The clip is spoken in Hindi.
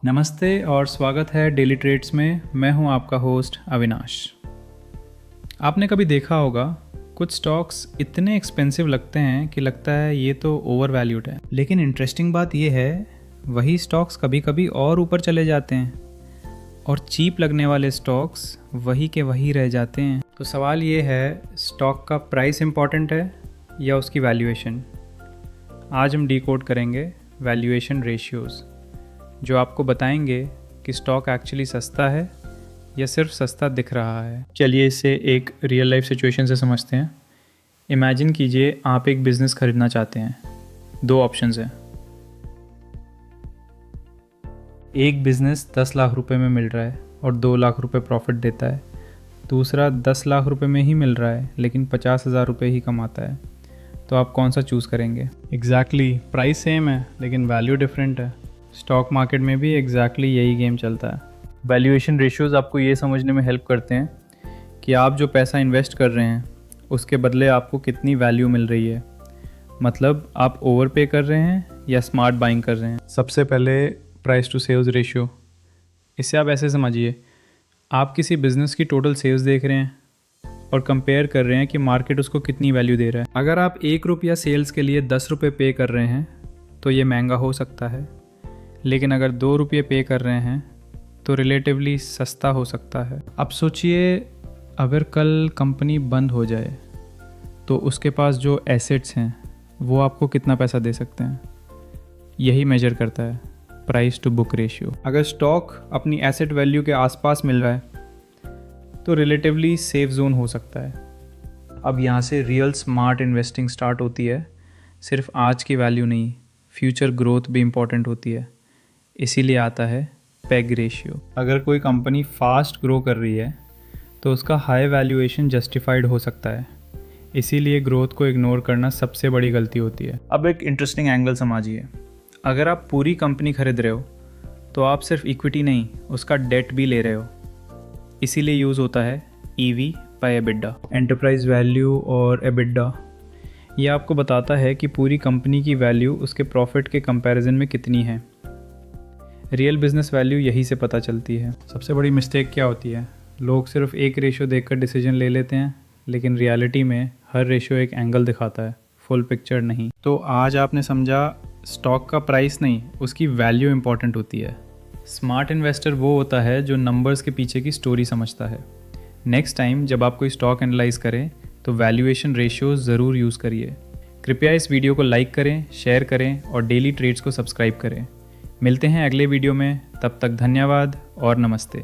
नमस्ते और स्वागत है डेली ट्रेड्स में। मैं हूं आपका होस्ट अविनाश। आपने कभी देखा होगा कुछ स्टॉक्स इतने एक्सपेंसिव लगते हैं कि लगता है ये तो ओवर वैल्यूड है, लेकिन इंटरेस्टिंग बात ये है वही स्टॉक्स कभी कभी और ऊपर चले जाते हैं और चीप लगने वाले स्टॉक्स वही के वही रह जाते हैं। तो सवाल ये है, स्टॉक का प्राइस इम्पॉर्टेंट है या उसकी वैल्यूएशन? आज हम डिकोड करेंगे वैल्यूएशन रेशियोज़, जो आपको बताएंगे कि स्टॉक एक्चुअली सस्ता है या सिर्फ सस्ता दिख रहा है। चलिए इसे एक रियल लाइफ सिचुएशन से समझते हैं। इमेजिन कीजिए आप एक बिज़नेस खरीदना चाहते हैं। दो ऑप्शंस हैं। एक बिज़नेस 10 लाख रुपए में मिल रहा है और 2 लाख रुपए प्रॉफिट देता है। दूसरा 10 लाख रुपए में ही मिल रहा है लेकिन 50,000 रुपये ही कमाता है। तो आप कौन सा चूज़ करेंगे? एग्जैक्टली, प्राइस सेम है लेकिन वैल्यू डिफरेंट है। स्टॉक मार्केट में भी एग्जैक्टली यही गेम चलता है। वैल्यूएशन रेशियोज़ आपको ये समझने में हेल्प करते हैं कि आप जो पैसा इन्वेस्ट कर रहे हैं उसके बदले आपको कितनी वैल्यू मिल रही है। मतलब आप ओवर पे कर रहे हैं या स्मार्ट बाइंग कर रहे हैं। सबसे पहले प्राइस टू सेल्स रेशियो। इससे आप ऐसे समझिए, आप किसी बिज़नेस की टोटल सेल्स देख रहे हैं और कंपेयर कर रहे हैं कि मार्केट उसको कितनी वैल्यू दे रहा है। अगर आप 1 रुपया सेल्स के लिए 10 रुपये पे कर रहे हैं तो ये महंगा हो सकता है, लेकिन अगर 2 रुपये पे कर रहे हैं तो रिलेटिवली सस्ता हो सकता है। अब सोचिए, अगर कल कंपनी बंद हो जाए तो उसके पास जो एसेट्स हैं वो आपको कितना पैसा दे सकते हैं। यही मेजर करता है प्राइस टू बुक रेशियो। अगर स्टॉक अपनी एसेट वैल्यू के आसपास मिल रहा है तो रिलेटिवली सेफ जोन हो सकता है। अब यहाँ से रियल स्मार्ट इन्वेस्टिंग स्टार्ट होती है। सिर्फ आज की वैल्यू नहीं, फ्यूचर ग्रोथ भी इम्पॉर्टेंट होती है। इसीलिए आता है पेग रेशियो। अगर कोई कंपनी फास्ट ग्रो कर रही है तो उसका हाई वैल्यूएशन जस्टिफाइड हो सकता है। इसीलिए ग्रोथ को इग्नोर करना सबसे बड़ी गलती होती है। अब एक इंटरेस्टिंग एंगल समझिए। अगर आप पूरी कंपनी खरीद रहे हो तो आप सिर्फ इक्विटी नहीं, उसका डेट भी ले रहे हो। इसीलिए यूज़ होता है EV by EBITDA, enterprise value और एबिडा। यह आपको बताता है कि पूरी कंपनी की वैल्यू उसके प्रॉफिट के कंपैरिजन में कितनी है। रियल बिजनेस वैल्यू यही से पता चलती है। सबसे बड़ी मिस्टेक क्या होती है? लोग सिर्फ एक रेशियो देखकर डिसीजन ले लेते हैं, लेकिन रियलिटी में हर रेशियो एक एंगल दिखाता है, फुल पिक्चर नहीं। तो आज आपने समझा, स्टॉक का प्राइस नहीं, उसकी वैल्यू इंपॉर्टेंट होती है। स्मार्ट इन्वेस्टर वो होता है जो नंबर्स के पीछे की स्टोरी समझता है। नेक्स्ट टाइम जब आप कोई स्टॉक एनालाइज करें तो वैल्यूएशन रेशियो ज़रूर यूज़ करिए। कृपया इस वीडियो को लाइक करें, शेयर करें और डेली ट्रेड्स को सब्सक्राइब करें। मिलते हैं अगले वीडियो में। तब तक धन्यवाद और नमस्ते।